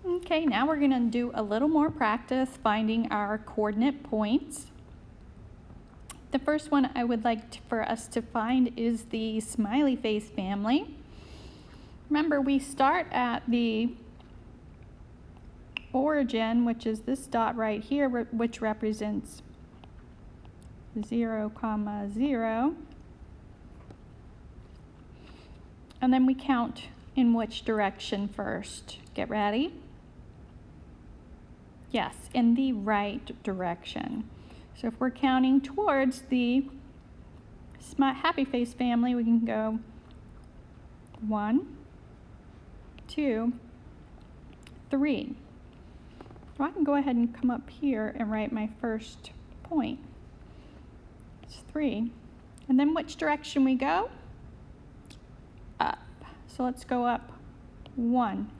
Okay, now we're going to do a little more practice finding our coordinate points. The first one I would like for us to find is the smiley face family. Remember, we start at the origin, which is this dot right here, which represents 0, 0. And then we count in which direction first. Get ready? Yes, in the right direction. So if we're counting towards the happy face family, we can go 1, 2, 3. So I can go ahead and come up here and write my first point. It's 3. And then which direction we go? Up. So let's go up 1.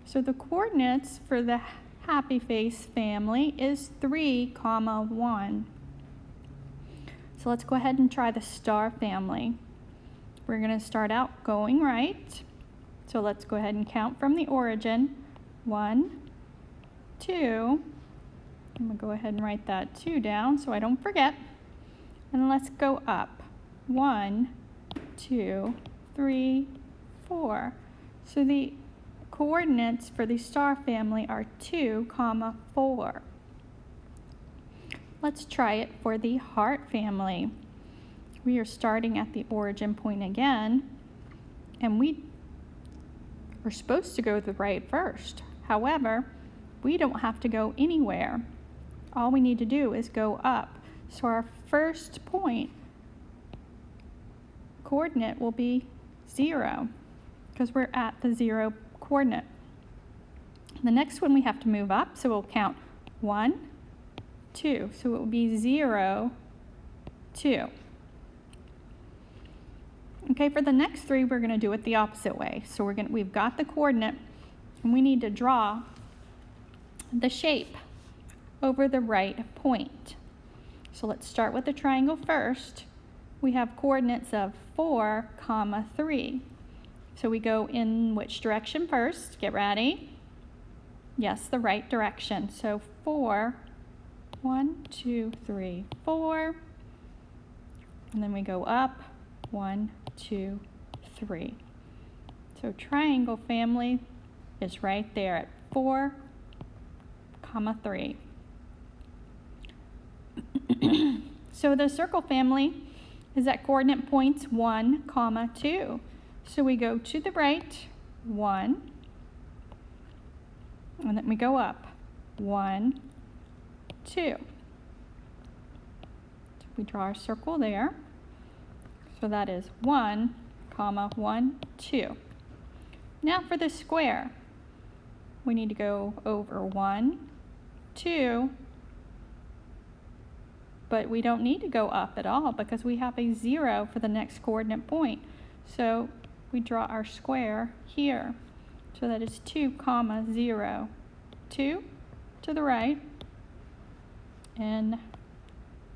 So the coordinates for the happy face family is 3, 1. So let's go ahead and try the star family. We're going to start out going right. So let's go ahead and count from the origin. 1, 2. I'm going to go ahead and write that 2 down so I don't forget. And let's go up. 1, 2, 3, 4. So the coordinates for the star family are 2, 4. Let's try it for the heart family. We are starting at the origin point again, and we are supposed to go to the right first. However, we don't have to go anywhere. All we need to do is go up. So our first point coordinate will be 0 because we're at the 0 coordinate. The next one we have to move up, so we'll count 1, 2. So it will be 0, 2. Okay, for the next 3, we're going to do it the opposite way. So we've got the coordinate, and we need to draw the shape over the right point. So let's start with the triangle first. We have coordinates of 4, 3. So we go in which direction first? Get ready. Yes, the right direction. So 4, 1, 2, 3, 4. And then we go up, 1, 2, 3. So triangle family is right there at 4, 3. So the circle family is at coordinate points 1, 2. So we go to the right, 1, and then we go up, 1, 2. So we draw our circle there. So that is 1, 1, 2. Now for the square, we need to go over 1, 2, but we don't need to go up at all because we have a 0 for the next coordinate point. So we draw our square here. So that is 2, 0. 2 to the right, and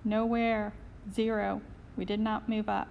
nowhere, 0. We did not move up.